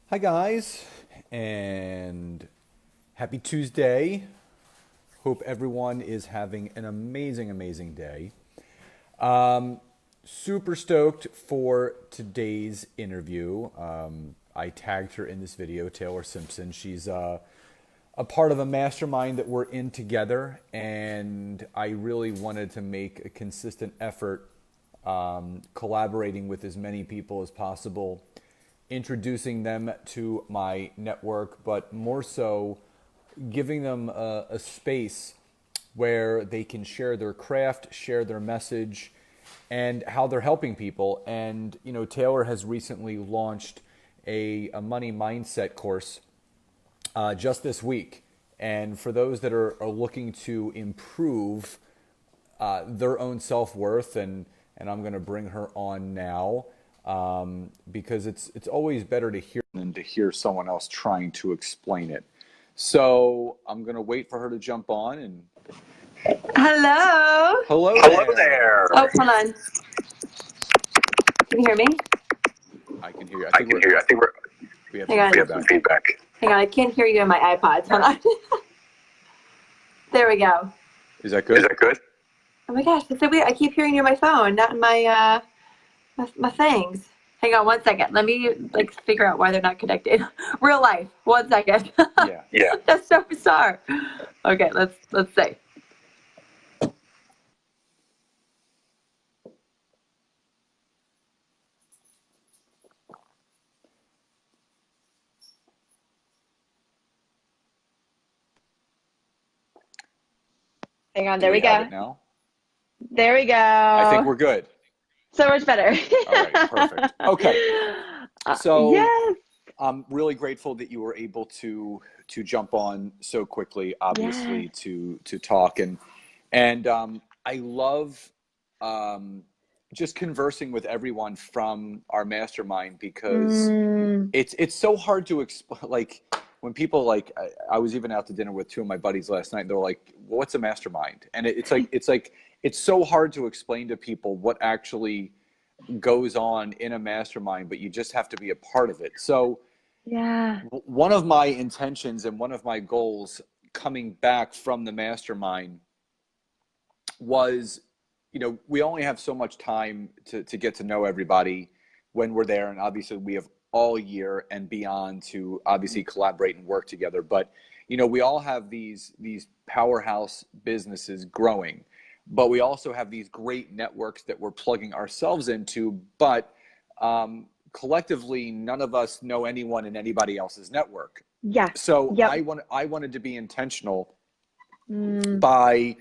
Hi, guys, and happy Tuesday. Hope everyone is having an amazing, amazing day. Super stoked for today's interview. I tagged her in this video, Taylor Simpson. She's a part of a mastermind that we're in together, and I really wanted to make a consistent effort collaborating with as many people as possible, introducing them to my network, but more so giving them a space where they can share their craft, share their message, and how they're helping people. And, Taylor has recently launched a money mindset course just this week. And for those that are looking to improve their own self-worth, and I'm going to bring her on now because it's always better to hear than to hear someone else trying to explain it. So I'm going to wait for her to jump on. And Hello. hello Hello there. there. Oh, hold on. Can you hear me? I can hear you. I can hear you. I think We have Hang on. we have some feedback. Hang on. I can't hear you on my iPod. Hold on. There we go. Is that good? Is that good? Oh my gosh, that's so weird. I keep hearing you on my phone, not in my things. Hang on one second. Let me figure out why they're not connected. Real life. 1 second. Yeah. Yeah. That's so bizarre. Okay, let's see. Hang on, Do there we have go. it now? There we go. I think we're good. So much better. All right, perfect. Okay. So Yes. I'm really grateful that you were able to jump on so quickly, obviously, Yes. to talk, and I love just conversing with everyone from our mastermind because Mm, it's so hard to explain. Like when people I was even out to dinner with two of my buddies last night. And they're like, "What's a mastermind?" And it's so hard to explain to people what actually goes on in a mastermind, but you just have to be a part of it. So yeah. one of my intentions and one of my goals coming back from the mastermind was, we only have so much time to get to know everybody when we're there. And obviously we have all year and beyond to obviously collaborate and work together. But, we all have these powerhouse businesses growing, but we also have these great networks that we're plugging ourselves into. But collectively, none of us know anyone in anybody else's network. Yeah. So Yep. I wanted to be intentional Mm, by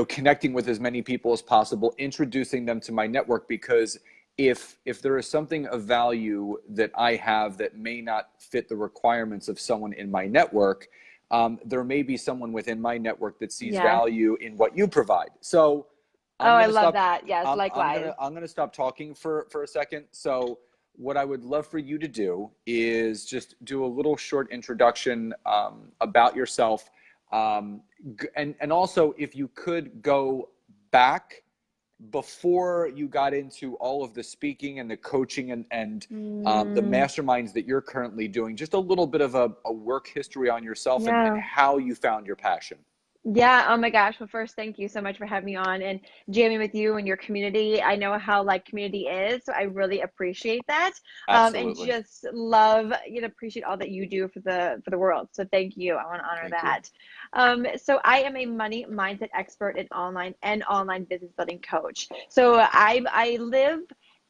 connecting with as many people as possible, introducing them to my network, because if there is something of value that I have that may not fit the requirements of someone in my network, there may be someone within my network that sees yes. value in what you provide. So Oh, I'm I gonna love stop. that. Yes, I'm likewise. gonna stop talking for a second. So what I would love for you to do is just do a little short introduction about yourself, and also if you could go back before you got into all of the speaking and the coaching and the Mm, masterminds that you're currently doing, just a little bit of a work history on yourself and yeah. how you found your passion. Yeah, oh my gosh. Well, first, thank you so much for having me on and jamming with you and your community. I know how community is, so I really appreciate that. And Absolutely. just love, appreciate all that you do for the world. So thank you. I want to honor Thank you. that. So I am a money mindset expert and online business building coach. So I live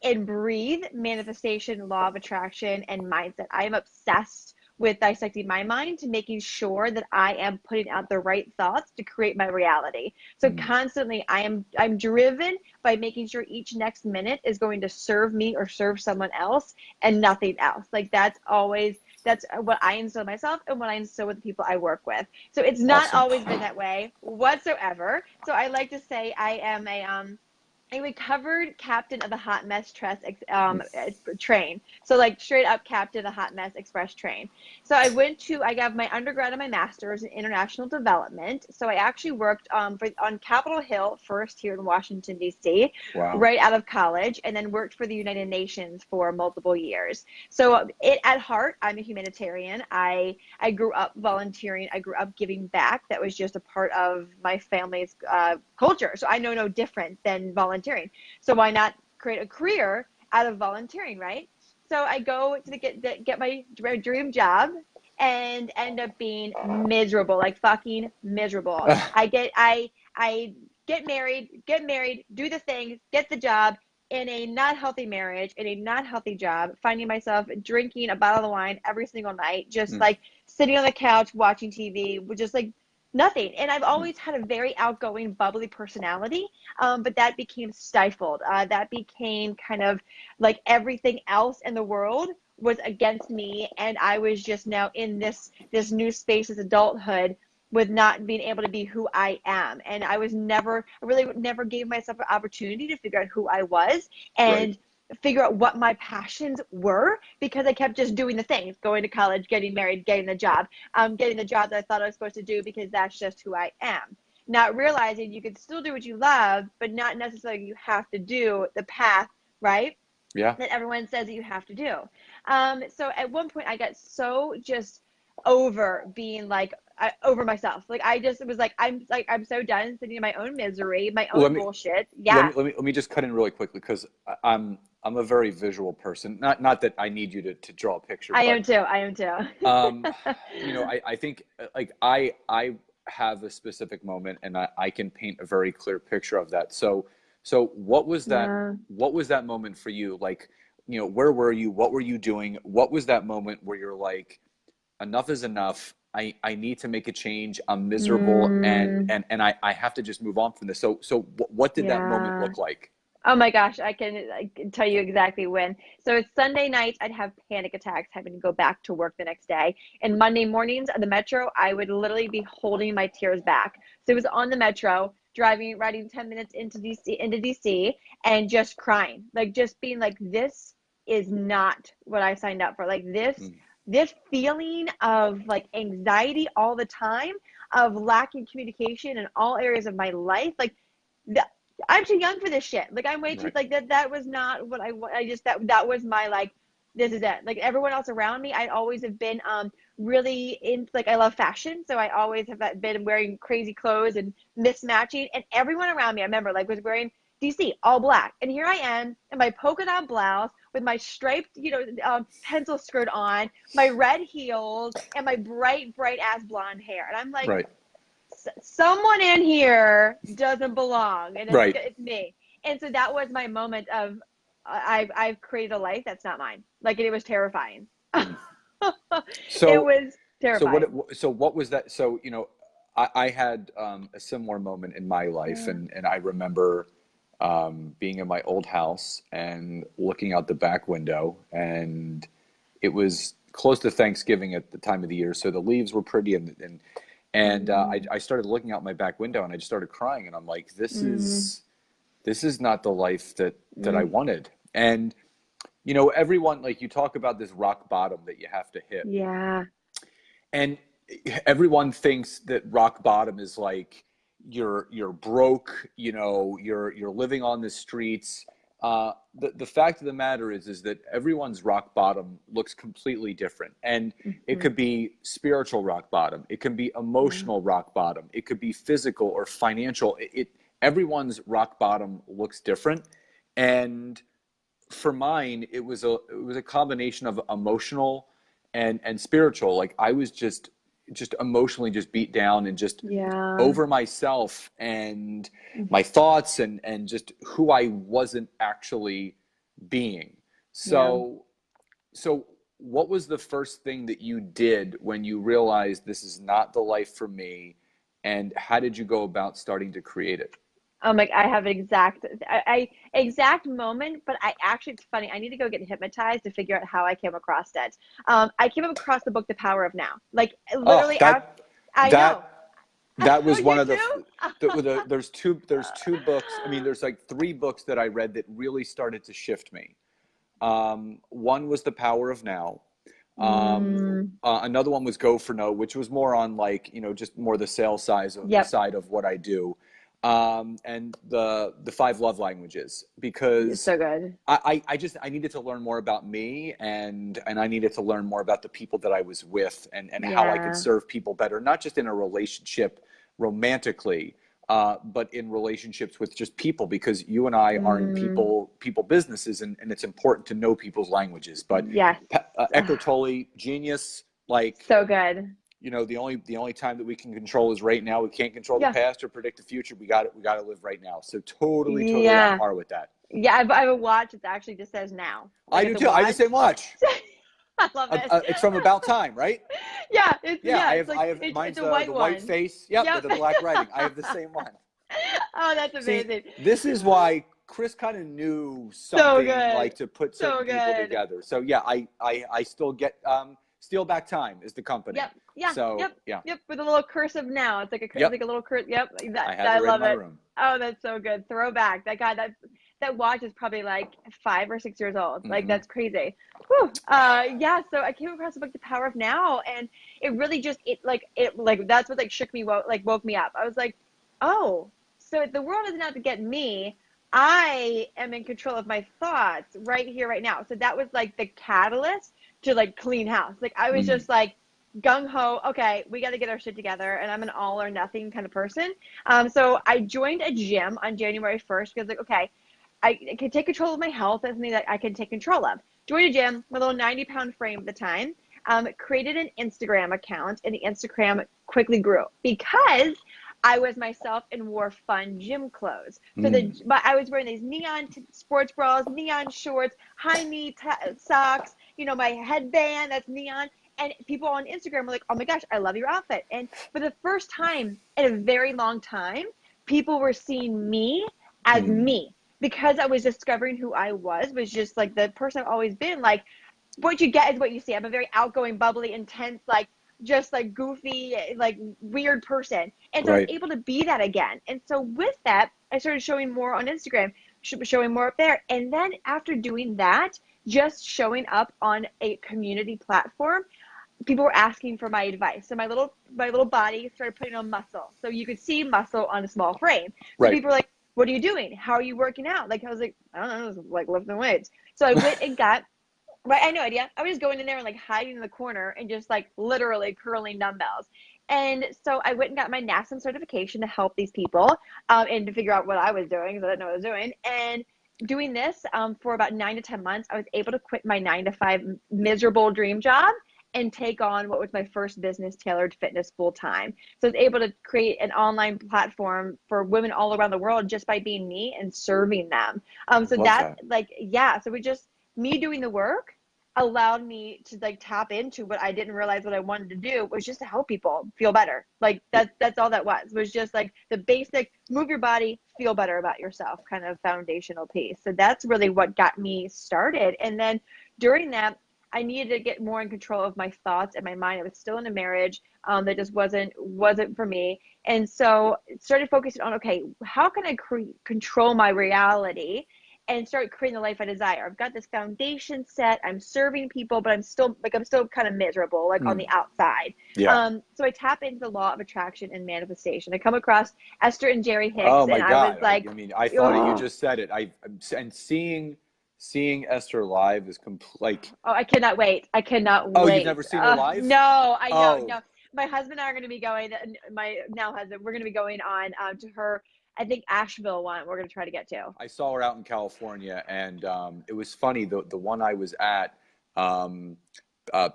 and breathe manifestation, law of attraction, and mindset. I am obsessed with dissecting my mind to making sure that I am putting out the right thoughts to create my reality. So Mm, constantly I'm driven by making sure each next minute is going to serve me or serve someone else and nothing else. That's what I instill myself and what I instill with the people I work with. So it's not awesome. always been that way whatsoever. So I like to say I am a recovered captain of the hot mess train. So like straight up captain of the hot mess express train. So I got my undergrad and my master's in international development. So I actually worked on Capitol Hill first here in Washington, D.C., Wow. right out of college, and then worked for the United Nations for multiple years. So at heart, I'm a humanitarian. I grew up volunteering. I grew up giving back. That was just a part of my family's culture. So I know no different than volunteering. So why not create a career out of volunteering, right? So I go to get my dream job and end up being miserable, like fucking miserable. I get married, do the things, get the job, in a not healthy marriage, in a not healthy job, finding myself drinking a bottle of wine every single night, just Mm, like sitting on the couch watching TV, with just like nothing. And I've mm, always had a very outgoing, bubbly personality, but that became stifled. That became kind of like everything else in the world was against me, and I was just now in this new space as adulthood with not being able to be who I am. And I really never gave myself an opportunity to figure out who I was right. and figure out what my passions were, because I kept just doing the things, going to college, getting married, getting the job that I thought I was supposed to do because that's just who I am. Not realizing you can still do what you love, but not necessarily you have to do the path, right? Yeah. That everyone says that you have to do. So at one point, I got so just over being like over myself. Like I just was like I'm so done sitting in my own misery, my own Let me bullshit. Yeah, let me just cut in really quickly because I'm a very visual person. Not that I need you to draw a picture, I but am too. I am too. um, I think like I have a specific moment and I can paint a very clear picture of that. So Yeah. what was that moment for you? Like, where were you? What were you doing? What was that moment where you're like, enough is enough. I need to make a change. I'm miserable Mm, and I have to just move on from this. So what did that moment yeah. look like? Oh my gosh, I can tell you exactly when. So it's Sunday nights, I'd have panic attacks having to go back to work the next day. And Monday mornings at the metro, I would literally be holding my tears back. So it was on the metro, riding 10 minutes into DC, and just crying. Like just being like, this is not what I signed up for. Like Mm, this feeling of like anxiety all the time, of lacking communication in all areas of my life. Like I'm too young for this shit. Like I'm way too right. like that was not what I just that was my like this is it. Like everyone else around me, I always have been really in like I love fashion, so I always have been wearing crazy clothes and mismatching, and everyone around me I remember like was wearing DC all black, and here I am in my polka dot blouse with my striped pencil skirt on, my red heels, and my bright ass blonde hair, and I'm like, Right. someone in here doesn't belong, and Right. it's me. And so that was my moment of I've created a life that's not mine. Like it was terrifying. Mm. It So was terrifying. so what was that? So, I had a similar moment in my life, Yeah. and I remember being in my old house and looking out the back window, and it was close to Thanksgiving at the time of the year, so the leaves were pretty, and I started looking out my back window, and I just started crying, and I'm like, Mm, this is not the life that I mm, wanted, and everyone, like, you talk about this rock bottom that you have to hit. yeah. And everyone thinks that rock bottom is like you're broke, you're living on the streets. The fact of the matter is that everyone's rock bottom looks completely different, and it Hmm. could be spiritual rock bottom, it can be Yeah. emotional rock bottom, it could be physical or financial. Everyone's rock bottom looks different, and for mine, it was a combination of emotional and spiritual. Like I was just emotionally just beat down and just Yeah. over myself and my thoughts and just who I wasn't actually being. Yeah. So what was the first thing that you did when you realized this is not the life for me, and how did you go about starting to create it? Like I have an exact moment, but I actually it's funny. I need to go get hypnotized to figure out how I came across it. I came across the book The Power of Now. Like Oh, literally out. that I that know. That was one You of do? there's two books. I mean, there's like three books that I read that really started to shift me. One was The Power of Now. Mm, Another one was Go for No, which was more on like, just more the sales yep. side of what I do. And the five love languages, It's because so good. I needed to learn more about me, and I needed to learn more about the people that I was with, and how I could Yeah. serve people better, not just in a relationship romantically, but in relationships with just people, because you and I are in Mm, people businesses, and it's important to know people's languages. But yes. Eckhart Tolle, genius, like, So good. the only time that we can control is right now. We can't control the Yeah. past or predict the future. We got to live right now. So totally on Yeah. par with that. Yeah, I have a watch that actually just says now. Like I it's do a too. I have the watch. same watch. I love it. It's from About Time, right? Yeah, I it's have like I have it's mine's a the white white one. face. Yep, with Yep. the black writing. I have the same one. Oh, that's See, amazing. this is why Chris kind of knew So something, good. like, to put So certain people good. together. So yeah, I still get, Steal Back Time is the company. Yep. Yeah. So Yep. yeah, Yep. With a little cursive now. It's like yep, a little cur. Yep. I have it I right in love my it. room. Oh, that's so good. Throwback. That watch is probably like 5 or 6 years old. Like Hmm. that's crazy. Whew. Yeah. So I came across the book The Power of Now, and it really just it like that's what like shook me woke me up. I was like, oh, so the world doesn't have to get me. I am in control of my thoughts right here, right now. So that was like the catalyst to like clean house. Like I was Hmm. just like gung ho. Okay, we got to get our shit together, and I'm an all or nothing kind of person. So I joined a gym on January 1st because like okay, I can take control of my health. That's something that I can take control of. Joined a gym, my little 90-pound frame at the time. Created an Instagram account, and the Instagram quickly grew because I was myself and wore fun gym clothes. So Mm. but I was wearing these neon sports bras, neon shorts, high knee socks, my headband that's neon. And people on Instagram were like, "Oh my gosh, I love your outfit." And for the first time in a very long time, people were seeing me as Mm. me because I was discovering who I was just like the person I've always been. Like what you get is what you see. I'm a very outgoing, bubbly, intense, like just like goofy, like weird person. And so I was Right. able to be that again. And so with that, I started showing more on Instagram, showing more up there. And then after doing that, just showing up on a community platform, people were asking for my advice. So my little body started putting on muscle. So you could see muscle on a small frame. So Right. people were like, "What are you doing? How are you working out?" Like I was like, "I don't know, I was like lifting weights." So I went and got right. I had no idea. I was just going in there and like hiding in the corner and just like literally curling dumbbells. And so I went and got my NASM certification to help these people and to figure out what I was doing because I didn't know what I was doing. And doing this for about 9 to 10 months, I was able to quit my 9 to 5 miserable dream job and take on what was my first business, Tailored Fitness, full time. So I was able to create an online platform for women all around the world just by being me and serving them. So Love that's that. like, yeah. So we just me doing the work allowed me to like tap into what I didn't realize what I wanted to do was just to help people feel better. Like that's all that was just like the basic move your body, feel better about yourself kind of foundational piece. So that's really what got me started. And then during that, I needed to get more in control of my thoughts and my mind. I was still in a marriage that just wasn't for me, and so started focusing on okay, how can I control my reality and start creating the life I desire. I've got this foundation set. I'm serving people, but I'm still kind of miserable, like on the Mm. outside. Yeah. So I tap into the law of attraction and manifestation. I come across Esther and Jerry Oh Hicks, my and I was God. I like, mean, I thought it, you oh, just said it. And seeing Esther live is like, oh, I cannot wait. I cannot oh, you've wait. never seen her live? No, I know, Oh, no. My husband and I are going to be going. My now husband, we're going to be going on to her. I think Asheville one. We're going to try to get to. I saw her out in California, and it was funny. The one I was at, um,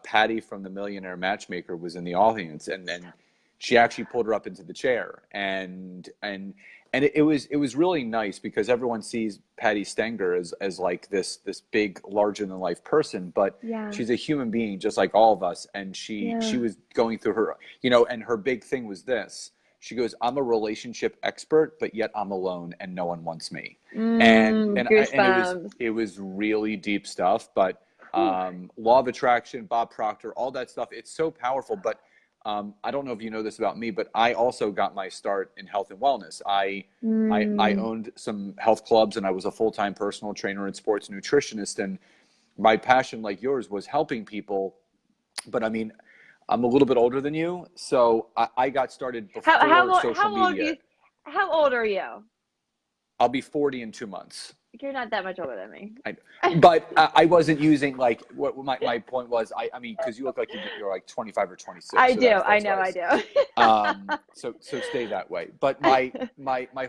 Patty from the Millionaire Matchmaker was in the audience, and then she actually pulled her up into the chair, and it was really nice because everyone sees Patty Stenger as like this big, larger than life person, but Yeah, she's a human being just like all of us, and she yeah. was going through her, and her big thing was this. She goes, "I'm a relationship expert, but yet I'm alone and no one wants me." And Goosebumps. it was really deep stuff, but Whew. law of attraction, Bob Proctor, all that stuff, it's so powerful. But I don't know if you know this about me, but I also got my start in health and wellness. I Mm, owned some health clubs, and I was a full-time personal trainer and sports nutritionist. And my passion, like yours, was helping people. But I mean, I'm a little bit older than you, so I got started before social how old are media. you? How old are you? I'll be 40 in 2 months. You're not that much older than me. I, but I wasn't using like what my point was. I mean, because you look like you're like 25 or 26, I so do. I that's know. why I I said. do. So stay that way. But my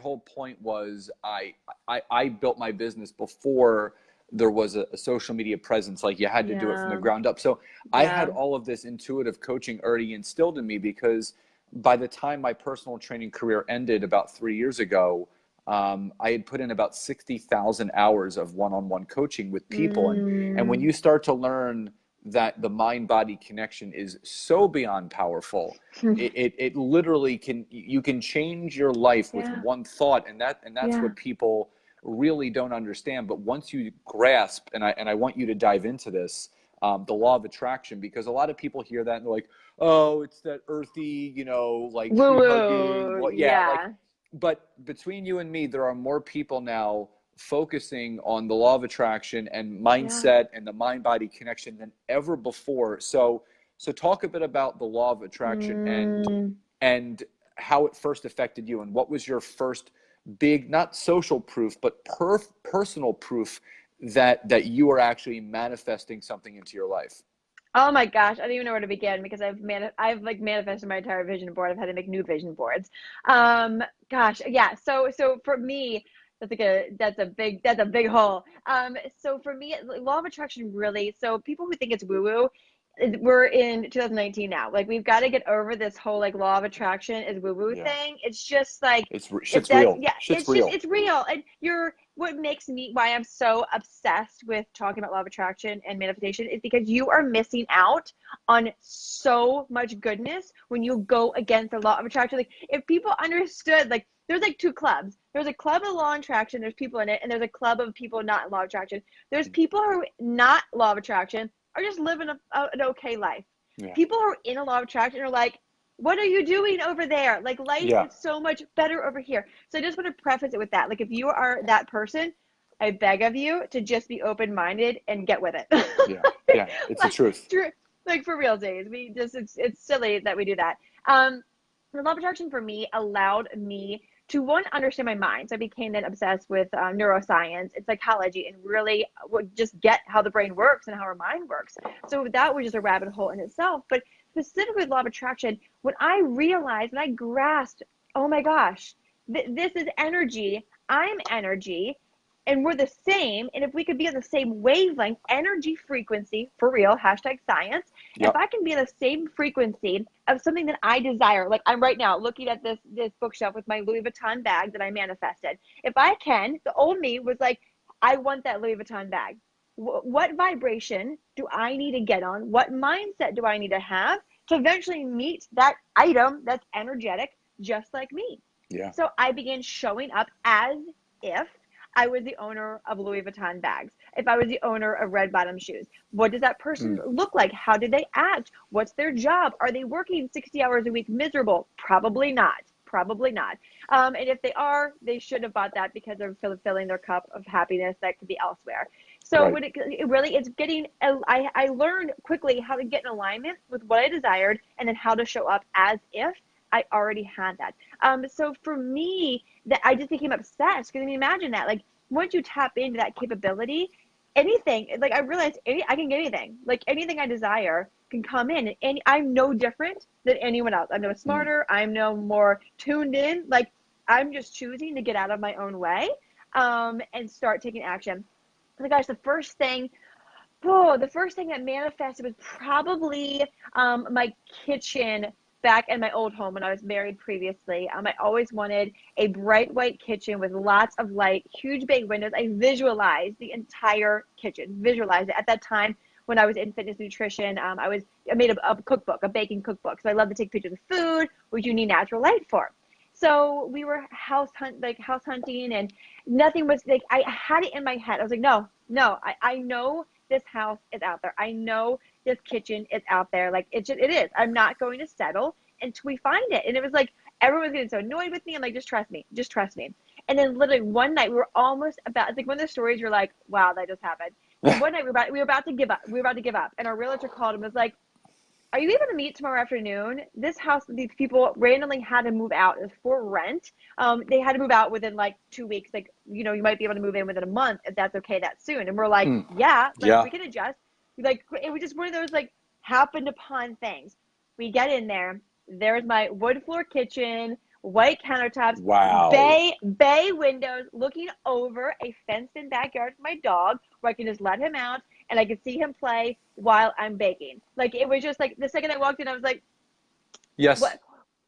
whole point was I built my business before there was a social media presence. Like you had to do it from the Yeah. ground up. So I had Yeah. all of this intuitive coaching already instilled in me because by the time my personal training career ended about 3 years ago, I had put in about 60,000 hours of one-on-one coaching with people. And when Mm, you start to learn that the mind-body connection is so beyond powerful, it literally you can change your life with yeah. one thought. And that's Yeah. what people really don't understand. But once you grasp, and I want you to dive into this, the law of attraction, because a lot of people hear that and they're like, oh, it's that earthy, like Woo tree hugging. woo. Well, yeah, like, Yeah. but between you and me, there are more people now focusing on the law of attraction and Yeah. mindset and the mind body connection than ever before. So talk a bit about the law of attraction Mm, and how it first affected you, and what was your first big, not social proof, but personal proof that you are actually manifesting something into your life. oh my gosh, I don't even know where to begin because I've like manifested my entire vision board. I've had to make new vision boards. Um, gosh, yeah. So for me, that's a big hole. So for me, law of attraction really. So people who think it's woo woo, we're in 2019 now. Like we've got to get over this whole like law of attraction is woo woo Yeah, thing. It's just like if shit's that's real. yeah, Shit's real. it's real. And you're what makes me why I'm so obsessed with talking about law of attraction and manifestation is because you are missing out on so much goodness when you go against the law of attraction. Like if people understood, like there's like two clubs. There's a club of law of attraction, there's people in it, and there's a club of people not in law of attraction. There's people who are not law of attraction are just living an okay life. Yeah. People who are in a law of attraction are like, what are you doing over there? Like life Yeah. is so much better over here. So I just want to preface it with that. Like if you are that person, I beg of you to just be open-minded and get with it. Yeah. Yeah. It's the like, truth. like for real days. We just it's silly that we do that. The law of attraction for me allowed me to one understand my mind. So I became then obsessed with neuroscience and psychology and really would just get how the brain works and how our mind works. So that was just a rabbit hole in itself. But specifically with law of attraction, when I realized, when I grasped, oh my gosh, this is energy. I'm energy and we're the same. And if we could be on the same wavelength, energy frequency, for real, hashtag science, if Yep. I can be on the same frequency of something that I desire, like I'm right now looking at this bookshelf with my Louis Vuitton bag that I manifested. If I can, the old me was like, I want that Louis Vuitton bag. What vibration do I need to get on? What mindset do I need to have to eventually meet that item that's energetic, just like me? Yeah. So I began showing up as if I was the owner of Louis Vuitton bags, if I was the owner of red bottom shoes. What does that person Mm. look like? How do they act? What's their job? Are they working 60 hours a week miserable? Probably not. Probably not. And if they are, they should have bought that because they're filling their cup of happiness that could be elsewhere. So Right. when it really it's getting, I learned quickly how to get in alignment with what I desired and then how to show up as if I already had that. So for me, that I just became obsessed because I mean, imagine that. Like once you tap into that capability, anything like I realized I can get anything. Like anything I desire can come in, and I'm no different than anyone else. I'm no Mm. smarter. I'm no more tuned in. Like I'm just choosing to get out of my own way, and start taking action. Oh my gosh, the first thing that manifested was probably my kitchen back in my old home when I was married previously. I always wanted a bright white kitchen with lots of light, huge big windows. I visualized the entire kitchen, visualized it. At that time, when I was in fitness nutrition, I made a cookbook, a baking cookbook. So I love to take pictures of food, which you need natural light for. So we were house hunting, and nothing was like I had it in my head. I was like, no, I know this house is out there. I know this kitchen is out there. Like it is. I'm not going to settle until we find it. And it was like everyone was getting so annoyed with me. I'm like, just trust me. Just trust me. And then literally one night we were almost about, it's like one of the stories you're like, wow, that just happened. And one night we were about to give up. We were about to give up. And our realtor called and was like, are you able to meet tomorrow afternoon? This house, these people randomly had to move out. It was for rent. They had to move out within like 2 weeks. Like, you know, you might be able to move in within a month if that's okay that soon. And we're like, yeah, like Yeah. we can adjust. Like, it was just one of those like happened upon things. We get in there. There's my wood floor kitchen, white countertops, Wow. bay windows looking over a fenced-in backyard for my dog where I can just let him out and I can see him play while I'm baking. Like it was just like the second I walked in, I was like, Yes.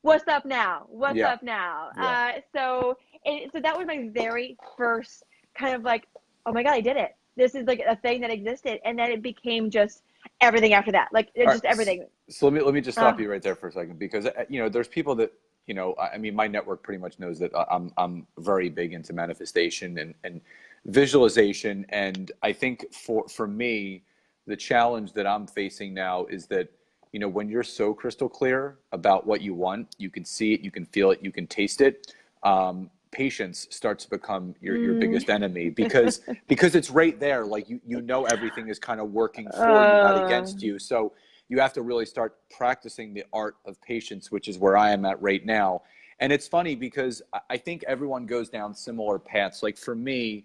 What's up now? What's Yeah. up now? Yeah. So that was my very first kind of like, oh my God, I did it. This is like a thing that existed, and then it became just everything after that. Like it's just everything. So let me just stop you right there for a second, because you know, there's people that, you know, I mean, my network pretty much knows that I'm very big into manifestation and visualization, and I think for me, the challenge that I'm facing now is that, you know, when you're so crystal clear about what you want, you can see it, you can feel it, you can taste it. Patience starts to become your biggest enemy, because it's right there. Like you know, everything is kind of working for you, not against you. So you have to really start practicing the art of patience, which is where I am at right now. And it's funny because I think everyone goes down similar paths. Like for me,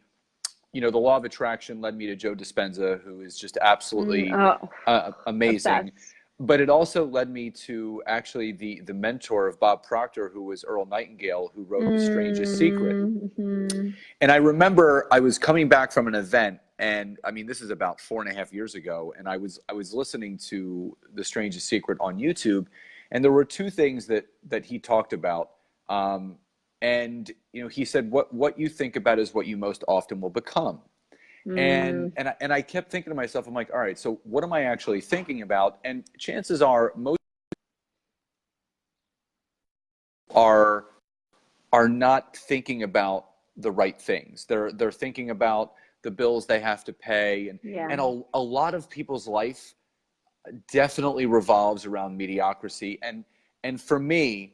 you know, the law of attraction led me to Joe Dispenza, who is just absolutely amazing. Obsessed. But it also led me to actually the mentor of Bob Proctor, who was Earl Nightingale, who wrote The Strangest Secret. And I remember I was coming back from an event, and I mean, this is about 4.5 years ago, and I was listening to The Strangest Secret on YouTube, and there were two things that he talked about. And you know, he said, what you think about is what you most often will become. And I kept thinking to myself, I'm like, all right, so what am I actually thinking about? And chances are most are not thinking about the right things. They're thinking about the bills they have to pay, and a lot of people's life definitely revolves around mediocrity. And for me,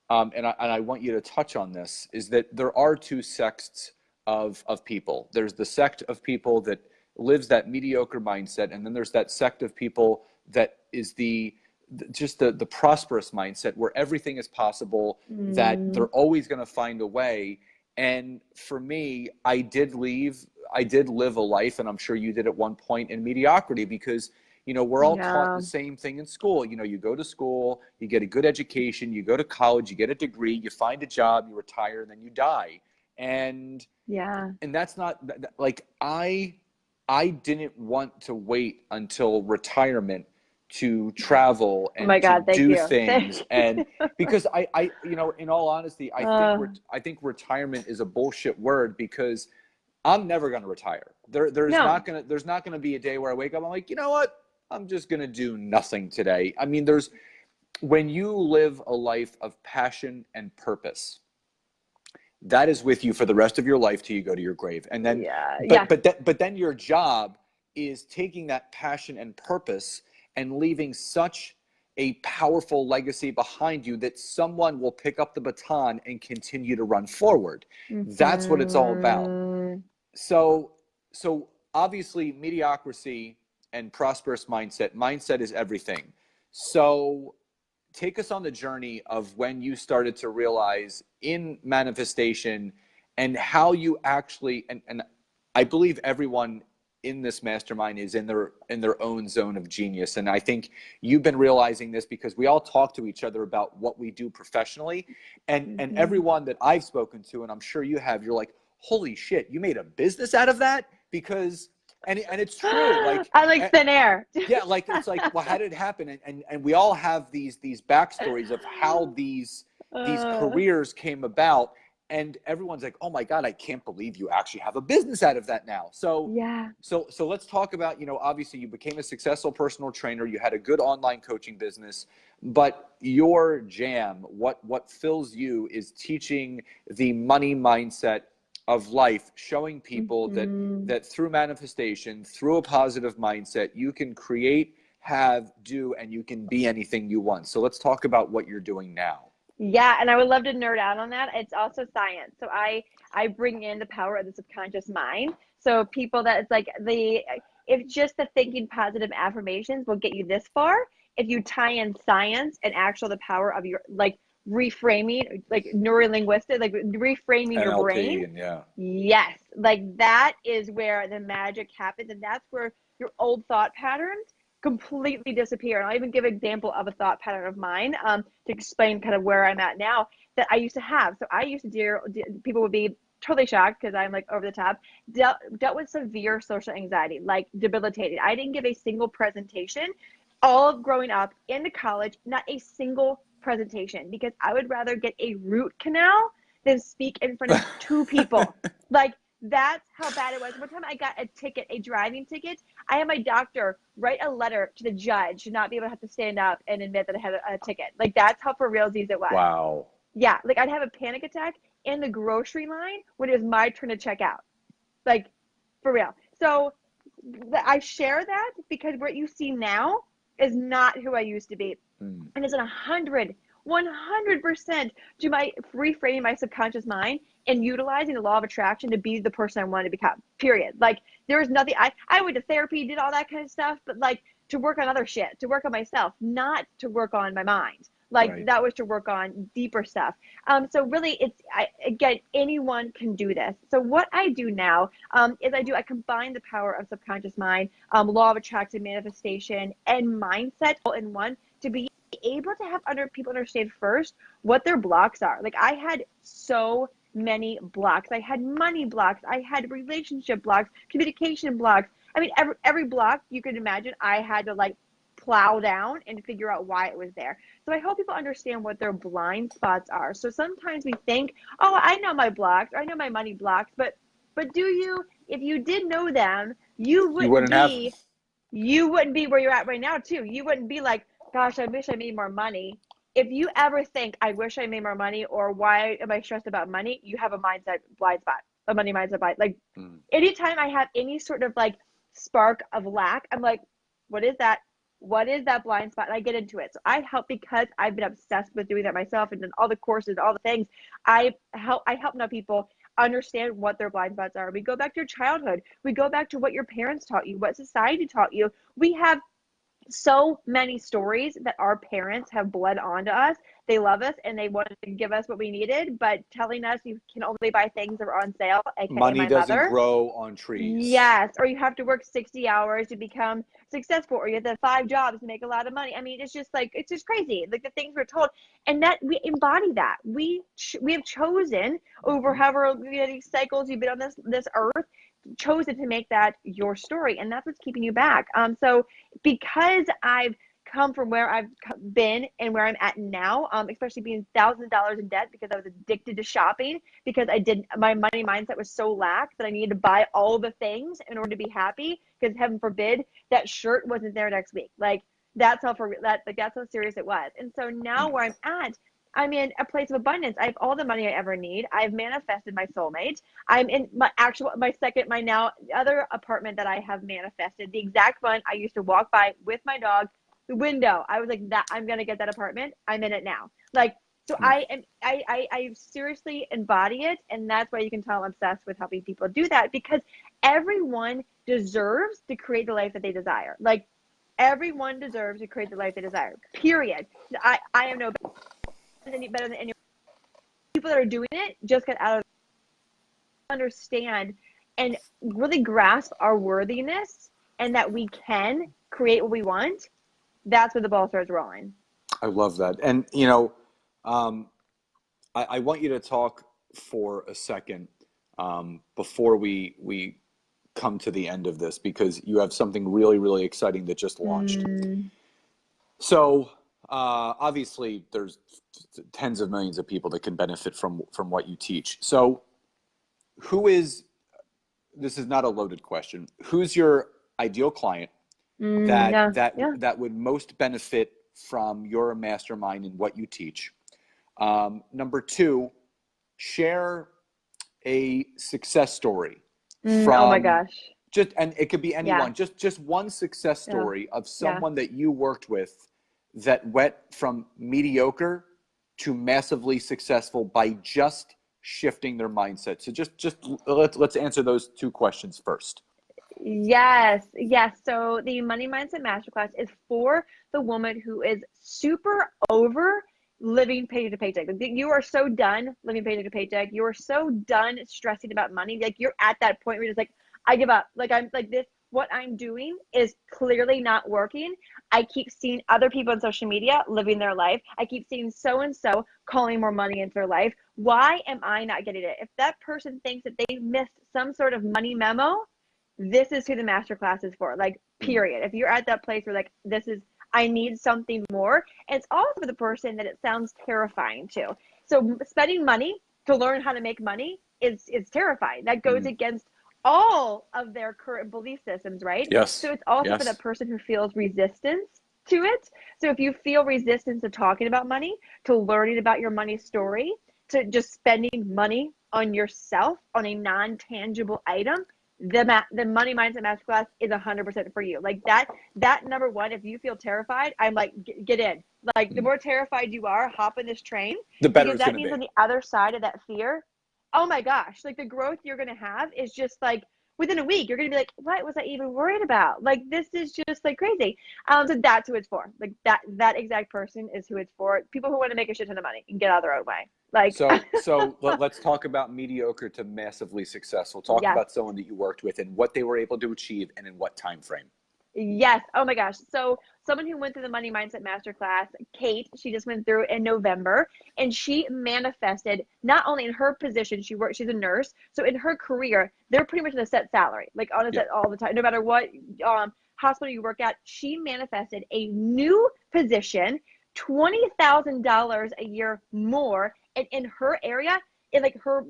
and I want you to touch on this, is that there are two sects of people. There's the sect of people that lives that mediocre mindset, and then there's that sect of people that is the prosperous mindset, where everything is possible, that they're always going to find a way. And for me, I did live a life, and I'm sure you did at one point, in mediocrity, because, you know, we're all taught the same thing in school. You know, you go to school, you get a good education, you go to college, you get a degree, you find a job, you retire, and then you die. And that's not like, I didn't want to wait until retirement to travel and to do things. And because I you know, in all honesty, I think retirement is a bullshit word, because I'm never going to retire. There's not going to be a day where I wake up, I'm like, you know what? I'm just going to do nothing today. I mean, when you live a life of passion and purpose, that is with you for the rest of your life till you go to your grave. And then, but then your job is taking that passion and purpose and leaving such a powerful legacy behind you that someone will pick up the baton and continue to run forward. That's what it's all about. So obviously, mediocrity and prosperous mindset is everything. So take us on the journey of when you started to realize in manifestation, and how you actually, and I believe everyone in this mastermind is in their own zone of genius. And I think you've been realizing this, because we all talk to each other about what we do professionally, and everyone that I've spoken to, and I'm sure you have, you're like, holy shit, you made a business out of that? Because and it's true. Like, I like thin air. Yeah, like, it's like, well, how did it happen? And we all have these backstories of how these careers came about, and everyone's like, oh my God, I can't believe you actually have a business out of that now. So so let's talk about, you know, obviously you became a successful personal trainer, you had a good online coaching business, but your jam, what fills you, is teaching the money mindset of life, showing people Mm-hmm. that through manifestation, through a positive mindset, you can create, have, do, and you can be anything you want. So let's talk about what you're doing now. Yeah, and I would love to nerd out on that. It's also science. So I bring in the power of the subconscious mind. So people that it's like the if just the thinking positive affirmations will get you this far, if you tie in science and actual the power of your like reframing, like neurolinguistic, like reframing your brain, NLP and yeah. yes, like that is where the magic happens, and that's where your old thought patterns completely disappear. And I'll even give an example of a thought pattern of mine to explain kind of where I'm at now that I used to have. So I used to people would be totally shocked because I'm like over the top, dealt with severe social anxiety, like debilitated. I didn't give a single presentation all of growing up into college, not a single presentation because I would rather get a root canal than speak in front of two people. Like that's how bad it was. One time I got a ticket, a driving ticket. I had my doctor write a letter to the judge to not be able to have to stand up and admit that I had a ticket. Like that's how for realsies it was. Wow. Yeah, like I'd have a panic attack in the grocery line when it was my turn to check out. Like for real. So I share that because what you see now is not who I used to be. Mm. And it's 100% to my reframing my subconscious mind and utilizing the law of attraction to be the person I want to become, period. Like there was nothing, I went to therapy, did all that kind of stuff, but like to work on other shit, to work on myself, not to work on my mind. Like Right. that was to work on deeper stuff. So really again, anyone can do this. So what I do now is I combine the power of subconscious mind, law of attraction, manifestation, and mindset all in one to be able to have people understand first what their blocks are. Like I had so many blocks. I had money blocks. I had relationship blocks, communication blocks. I mean, every block you could imagine, I had to like plow down and figure out why it was there. So I hope people understand what their blind spots are. So sometimes we think, oh, I know my blocks, or I know my money blocks, but do you? If you did know them, You wouldn't have. you wouldn't be where you're at right now too. You wouldn't be like, gosh, I wish I made more money. If you ever think I wish I made more money or why am I stressed about money, you have a mindset blind spot, a money mindset blind. Like anytime I have any sort of like spark of lack, I'm like, what is that? What is that blind spot? And I get into it. So I help because I've been obsessed with doing that myself and done all the courses, all the things. I help now people understand what their blind spots are. We go back to your childhood. We go back to what your parents taught you, what society taught you. We have so many stories that our parents have bled onto us. They love us and they wanted to give us what we needed, but telling us you can only buy things that are on sale, aka Money my doesn't mother. grow on trees. Yes, or you have to work 60 hours to become successful, or you have to have 5 jobs to make a lot of money. I mean, it's just like it's just crazy. Like the things we're told, and that we embody that. We have chosen over however many cycles you've been on this earth, chosen to make that your story, and that's what's keeping you back. So because I've come from where I've been and where I'm at now, especially being $1,000s in debt because I was addicted to shopping because my money mindset was so lack that I needed to buy all the things in order to be happy because heaven forbid that shirt wasn't there next week. Like that's how serious it was. And so now where I'm at, I'm in a place of abundance. I have all the money I ever need. I've manifested my soulmate. I'm in my other apartment that I have manifested, the exact one I used to walk by with my dog, the window. I was like, that I'm gonna get that apartment. I'm in it now. Like, so I seriously embody it, and that's why you can tell I'm obsessed with helping people do that because everyone deserves to create the life that they desire. Like, everyone deserves to create the life they desire. Period. I am no better than any people that are doing it. Just get out of understand and really grasp our worthiness and that we can create what we want. That's where the ball starts rolling. I love that. And, I want you to talk for a second before we come to the end of this because you have something really, really exciting that just launched. So obviously there's tens of millions of people that can benefit from what you teach. So this is not a loaded question. Who's your ideal client that would most benefit from your mastermind and what you teach? Number two, share a success story Oh my from gosh. just, and it could be Yeah. anyone, just one success Yeah. story of Yeah. someone that you worked with that went from mediocre to massively successful by just shifting their mindset. So just let's answer those two questions first. Yes, yes. So the Money Mindset Masterclass is for the woman who is super over living paycheck to paycheck. Like, you are so done living paycheck to paycheck. You are so done stressing about money. Like, you're at that point where you're just like, I give up. Like, I'm like this. What I'm doing is clearly not working. I keep seeing other people on social media living their life. I keep seeing so and so calling more money into their life. Why am I not getting it? If that person thinks that they missed some sort of money memo, this is who the masterclass is for. Like, period. If you're at that place where like, this is, I need something more. And it's also for the person that it sounds terrifying to. So spending money to learn how to make money is terrifying. That goes against all of their current belief systems, right? Yes. So it's also for Yes. that person who feels resistance to it. So if you feel resistance to talking about money, to learning about your money story, to just spending money on yourself, on a non-tangible item, the Money Mindset Masterclass is 100% for you. Like that number one, if you feel terrified, I'm like, get in. Like, the more terrified you are, hop in this train, The better because it's that going to means be. on the other side of that fear, oh my gosh, like, the growth you're going to have is just like, within a week, you're going to be like, what was I even worried about? Like, this is just like crazy. So that's who it's for. Like, that exact person is who it's for. People who want to make a shit ton of money and get out of their own way. Like, So let's talk about mediocre to massively successful. Talk yes. about someone that you worked with and what they were able to achieve and in what time frame. Yes. Oh my gosh. So someone who went through the Money Mindset Masterclass, Kate, she just went through in November, and she manifested not only in her position, she's a nurse. So in her career, they're pretty much in a set salary, like on a Yeah. set all the time, no matter what hospital you work at. She manifested a new position, $20,000 a year more, and in her area, in like her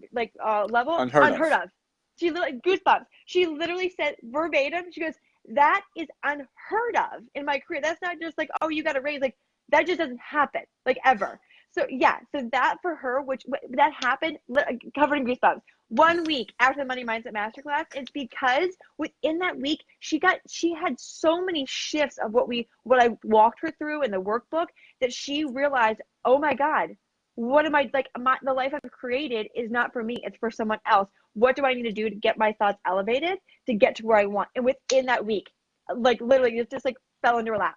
level, Unheard unheard of. of. She literally goosebumps. She literally said verbatim, she goes, that is unheard of in my career. That's not just like, oh, you got a raise. Like, that just doesn't happen, like, ever. So yeah, so that for her, which that happened, covered in goosebumps. 1 week after the Money Mindset Masterclass, it's because within that week, she had so many shifts of what I walked her through in the workbook, that she realized, oh my God, what am I like? The life I've created is not for me; it's for someone else. What do I need to do to get my thoughts elevated to get to where I want? And within that week, like, literally, it just like fell into her lap.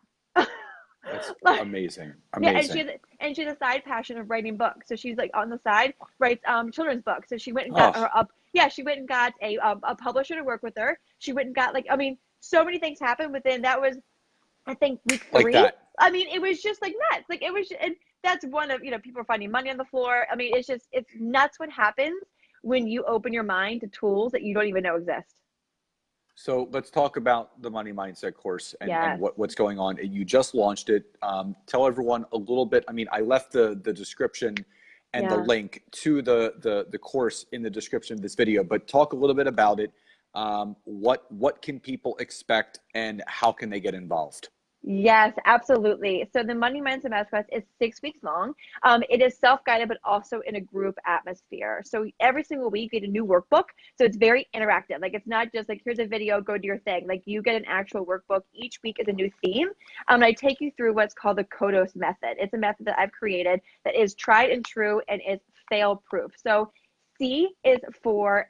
That's Like, amazing. yeah, Amazing. and she has a side passion of writing books. So she's like on the side writes children's books. So she went and got Oh, her up. Yeah, she went and got a publisher to work with her. She went and got, like, I mean, so many things happened within, that was, I think, week like 3. that. I mean, it was just like nuts. Like, it was, and that's one of, people are finding money on the floor. I mean, it's nuts what happens when you open your mind to tools that you don't even know exist. So let's talk about the Money Mindset course and Yes. what's going on. You just launched it. Tell everyone a little bit. I mean, I left the description and the Yeah. link to the course in the description of this video, but talk a little bit about it. What can people expect and how can they get involved? Yes, absolutely. So the Money Mindset Masterclass is 6 weeks long. It is self-guided, but also in a group atmosphere. So every single week you get a new workbook. So it's very interactive. Like, it's not just like, here's a video, go do your thing. Like, you get an actual workbook. Each week is a new theme. I take you through what's called the Kodos method. It's a method that I've created that is tried and true and is fail-proof. So C is for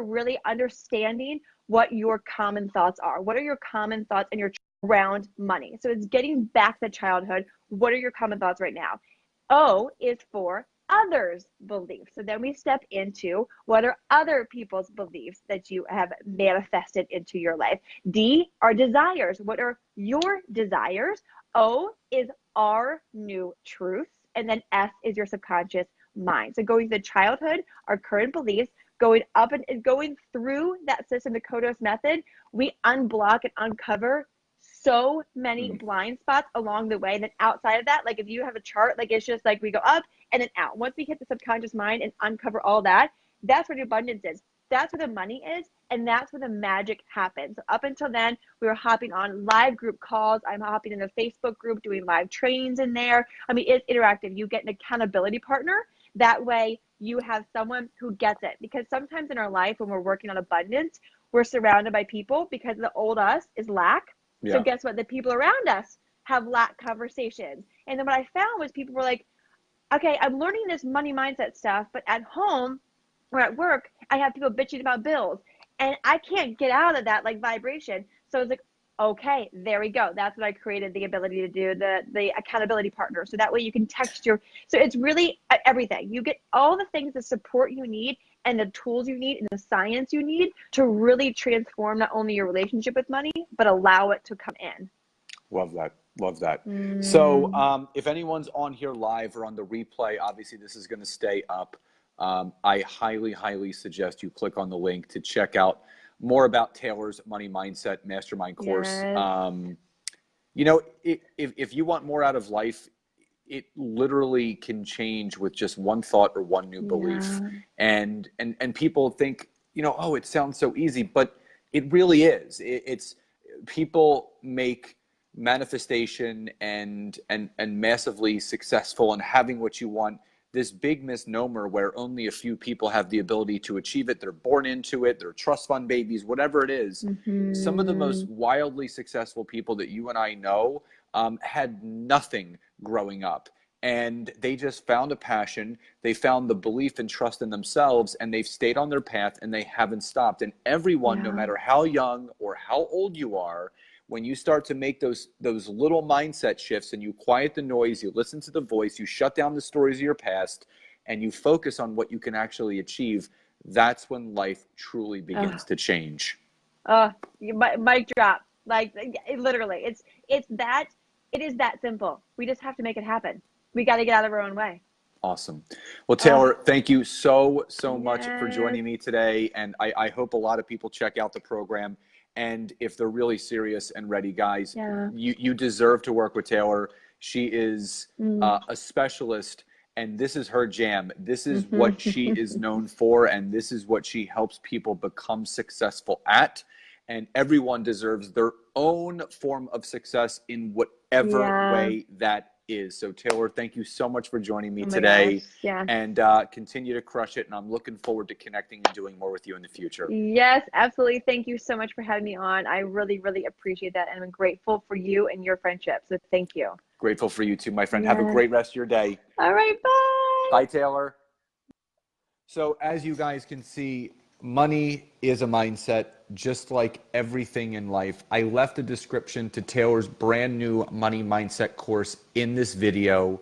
really understanding what your common thoughts are. What are your common thoughts and your around money? So it's getting back to childhood. What are your common thoughts right now? O is for others' beliefs. So then we step into, what are other people's beliefs that you have manifested into your life? D are desires. What are your desires? O is our new truths. And then S is your subconscious mind. So going to the childhood, our current beliefs, going up and going through that system, the Kodos method, we unblock and uncover so many blind spots along the way. Then outside of that, like, if you have a chart, like, it's just like we go up and then out. Once we hit the subconscious mind and uncover all that, that's where the abundance is. That's where the money is, and that's where the magic happens. So up until then, we were hopping on live group calls. I'm hopping in the Facebook group, doing live trainings in there. I mean, it's interactive. You get an accountability partner. That way, you have someone who gets it. Because sometimes in our life, when we're working on abundance, we're surrounded by people because the old us is lack. Yeah. So guess what? The people around us have lack conversations. And then what I found was people were like, okay, I'm learning this money mindset stuff, but at home or at work, I have people bitching about bills. And I can't get out of that like vibration. So it's like, okay, there we go. That's what I created the ability to do, the accountability partner. So that way you can text your, so it's really everything. You get all the things, the support you need and the tools you need and the science you need to really transform not only your relationship with money, but allow it to come in. Love that. Love that. So if anyone's on here live or on the replay, obviously this is going to stay up. I highly, highly suggest you click on the link to check out more about Taylor's Money Mindset Mastermind course. Yes. You know, if you want more out of life, it literally can change with just one thought or one new belief. And people think, you know, oh, it sounds so easy, but it really is. It's people make manifestation and massively successful and having what you want this big misnomer where only a few people have the ability to achieve it. They're born into it. They're trust fund babies, whatever it is. Some of the most wildly successful people that you and I know had nothing growing up. And they just found a passion. They found the belief and trust in themselves, and they've stayed on their path, and they haven't stopped. And everyone, no matter how young or how old you are, when you start to make those little mindset shifts and you quiet the noise, you listen to the voice, you shut down the stories of your past, and you focus on what you can actually achieve, that's when life truly begins to change. Mic drop. Like literally, it is that simple. We just have to make it happen. We got to get out of our own way. Awesome. Well, Taylor, thank you so much for joining me today. And I hope a lot of people check out the program. And if they're really serious and ready, guys, you deserve to work with Taylor. She is a specialist, and this is her jam. This is what she is known for, and this is what she helps people become successful at. And everyone deserves their own form of success in whatever way that is. So Taylor, thank you so much for joining me today. And continue to crush it. And I'm looking forward to connecting and doing more with you in the future. Yes, absolutely. Thank you so much for having me on. I really, really appreciate that. And I'm grateful for you and your friendship. So thank you. Grateful for you too, my friend. Have a great rest of your day. All right. Bye. Bye, Taylor. So as you guys can see, money is a mindset, just like everything in life. I left a description to Taylor's brand new money mindset course in this video.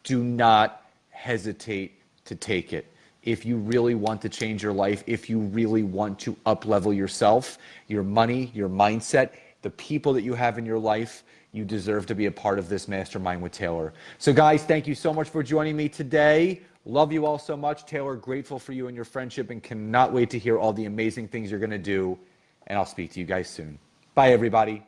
Do not hesitate to take it. If you really want to change your life, if you really want to up-level yourself, your money, your mindset, the people that you have in your life, you deserve to be a part of this mastermind with Taylor. So guys, thank you so much for joining me today. Love you all so much. Taylor, grateful for you and your friendship and cannot wait to hear all the amazing things you're going to do. And I'll speak to you guys soon. Bye, everybody.